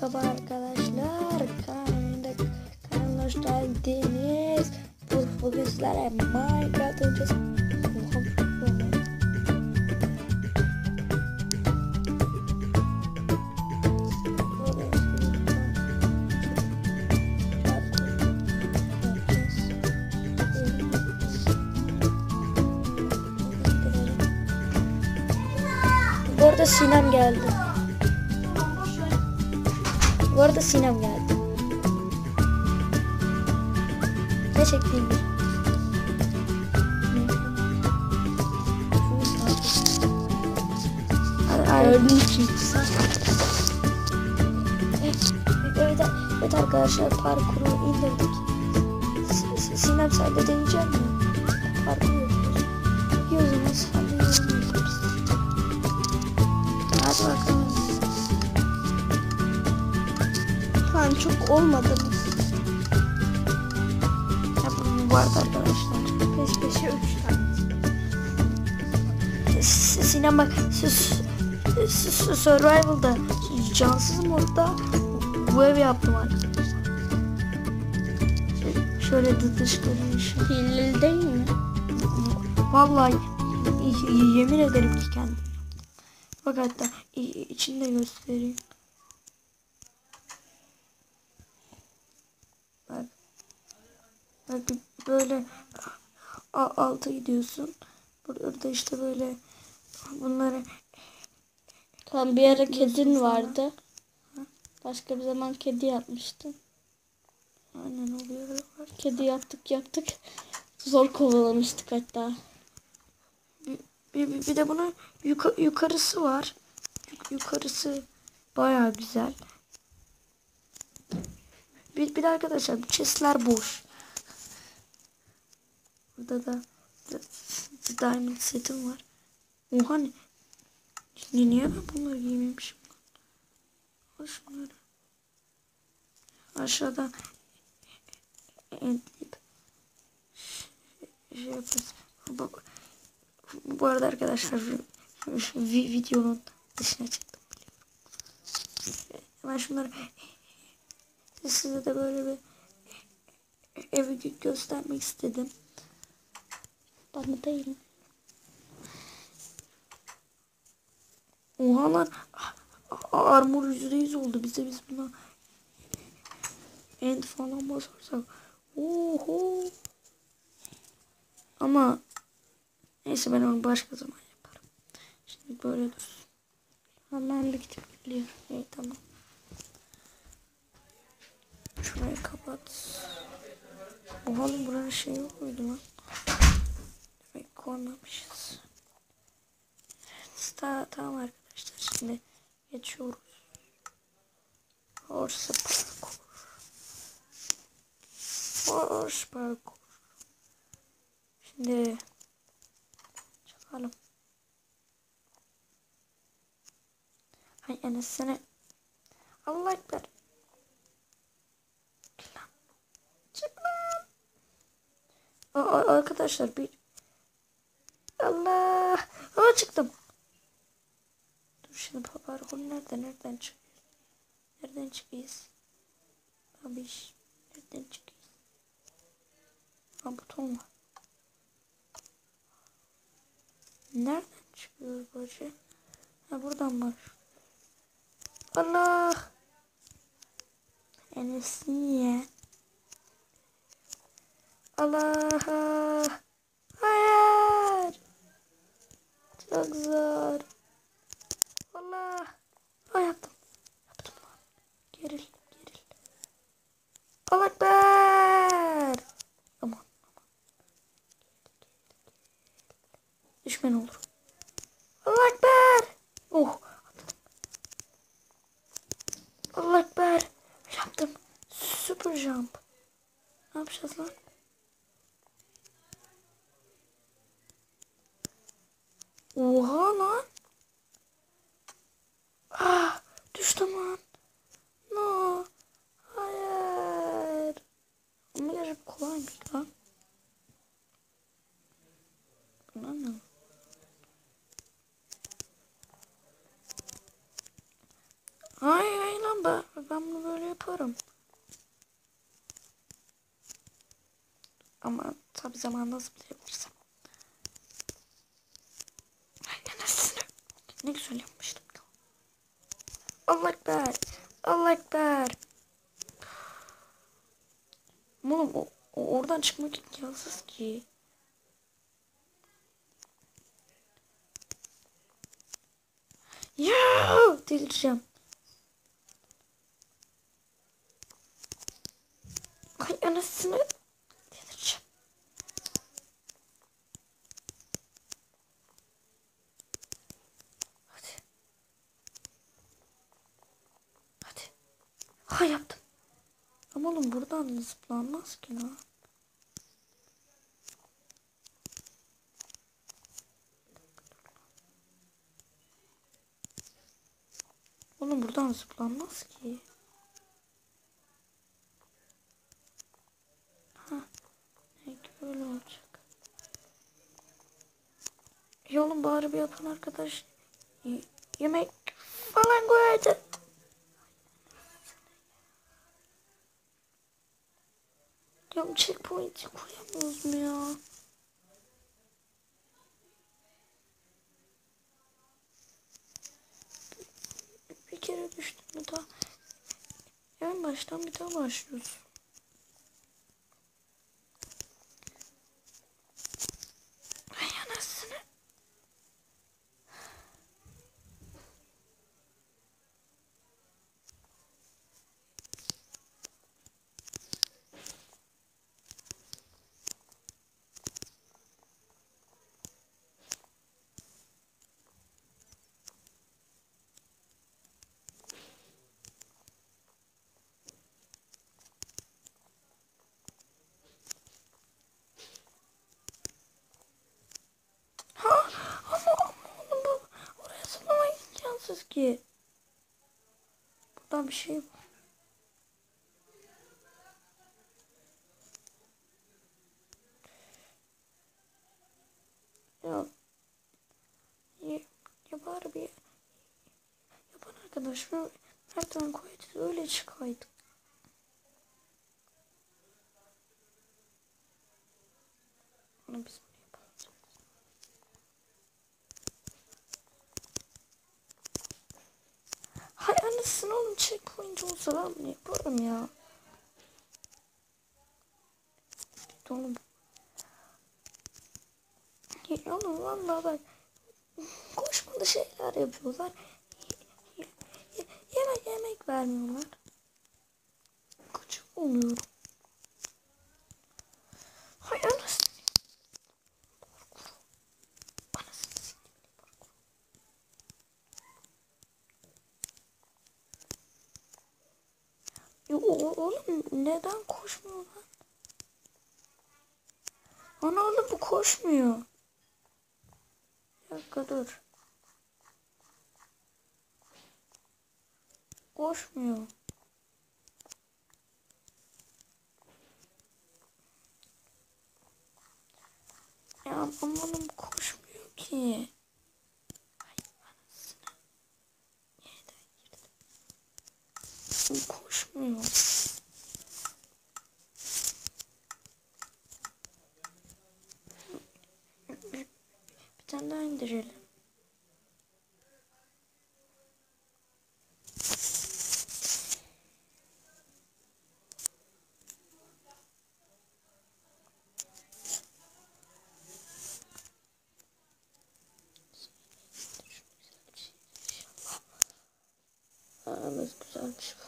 Merhaba arkadaşlar, kanalına hoş geldiniz. Bugün sizlerle Minecraft oynayacağız. Bu arada Sinem geldi. Ne çektiğim bir? Gördüğünüz için kısa. Evet arkadaşlar, parkuru indirdik. Sinem sen de deneyecek mi? Parkuru yapıyoruz. Yiyoruz, hadi yiyoruz. Hadi bakalım. Tamam, çok olmadı mı? Bu arada arkadaşlar. Peş peşe 3 tane. Sinem bak, Survival'da cansız modda bu ev yaptım arkadaşlar. Şöyle dışları Hileli değil mi? vallahi yemin ederim ki kendim. Bak hatta içinde göstereyim. Bak böyle alta gidiyorsun. Burada işte böyle bunları Tam bir ara kedin vardı. Başka bir zaman kedi yapmıştın. aynen oluyor var. Kedi yaptık. Zor kovalamıştık hatta. Bir de bunun yukarısı var. Yukarısı bayağı güzel. Bir de arkadaşlar bu chestler boş. Burada da diamond setim var. Oha, niye ben bunları giymemişim? Al şunları. Aşağıda endleyip şey yaparız. Bu arada arkadaşlar videonun dışına çıktım. Ben şunları size de böyle bir evi göstermek istedim. Bana değil mi? Oha lan, armor %100 oldu bize, biz buna end falan basarsak. Oho. Ama neyse, ben onu başka zaman yaparım. Şimdi böyle dursun. Allah'ım bir gidip geliyor. İyi, tamam. Şurayı kapat. Oğlum buranın şeyi yok muydu lan? Demek koymamışız. Tamam arkadaşlar, şimdi geçiyoruz. Horse parkur. Şimdi çıkalım. Ay anasını. Allah ekber. Çık lan. Arkadaşlar bir Allah. Çıktım. Dur şimdi, parkur nereden çıkıyoruz? Nereden çıkıyoruz? Abi nereden çıkıyoruz? Buton var. Nereden çıkıyor bu şey? Ha, buradan var. Allah. Enes niye? Allah. Hayır. Çok zor. Allah. Yaptım. Geril. Allah ekber. Aman. Düşman olur. Allah ekber. Oh. Allah ekber. Yaptım. Super jump. Ne yapacağız lan? Oha lan. Düştüm lan. No. Hayır. Ama gerçekten kolaymış lan. Bunlar ne? Ay lan. Tamam ben bunu böyle yaparım. Ama tabii zamanında zıplayabilirsem. Ay anasını. Ne güzel yapmıştım ya. Allah ekber. Allah ekber. Oğlum oradan çıkmak imkansız ki. Ya delireceğim. Ay anasını delireceğim. Hadi. Hadi. Ha yaptım. Ama oğlum buradan zıplanmaz ki lan. Oğlum buradan zıplanmaz ki. Ha, belki böyle olacak. Oğlum bari bir yapan arkadaş yemek falan koyardı. Ya checkpoint'i koyamıyoruz mu ya? Bir kere düştüm bir daha. En baştan bir daha başlıyoruz. Ay anasını. Ha ama oğlum bu oraya zıplamak imkansız ki. Burada bir şey var. Ya, ya, ya bari bir yapan arkadaş mı merdiven koydu öyle çıkaydık. Onu biz bunu yapalım. Hay anasını oğlum checkpoint olsa ben bunu yaparım ya. Oğlum. Ya oğlum valla bak koşmalı şeyler yapıyorlar. Yemek vermiyorlar. Gıcık oluyorum. Hay anasını. Anasını sikeyim. Ya oğlum neden koşmuyor lan? Ana oğlum bu koşmuyor. Bir dakika dur. Koşmuyor. Ya ama oğlum koşmuyor ki. Ay anasını. Yeniden girdim. Bu koşmuyor. Bir tane daha indirelim. Evet güzelmiş bu.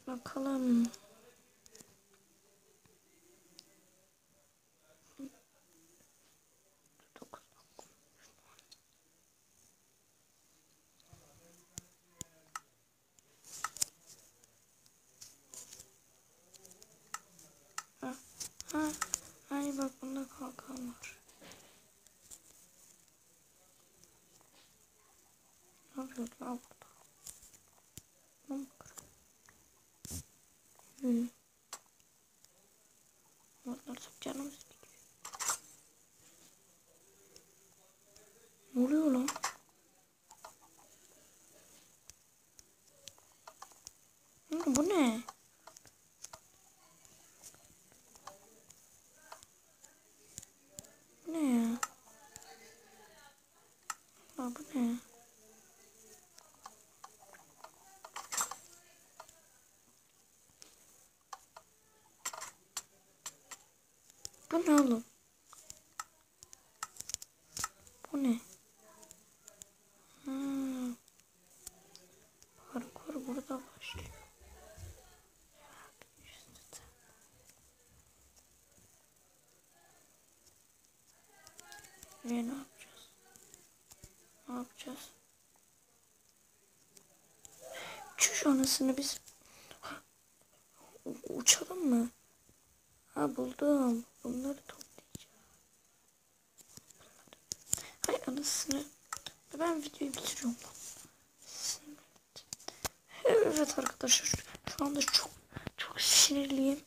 Bakalım. Ha, ha. Ay bak bunda kalkan var. Ne yapıyor lan burada? Bak. Bu ne? Bu ne ya? Ha, bu ne? Bu ne oğlum? Bu ne? Hmm. Parkur burada başlıyor. Ne yapacağız? Ne yapacağız? Çüş anasını biz uçalım mı? Ha buldum. Bunları toplayacağım. Hay anasını. Ben videoyu bitiriyorum. Evet arkadaşlar. Şu anda çok sinirliyim.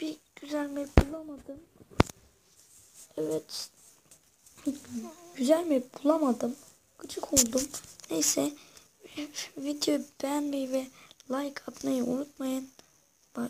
Bir güzel map bulamadım. Evet. Güzel map bulamadım. Gıcık oldum. Neyse. Videoyu beğenmeyi ve like atmayı unutmayın. Bye.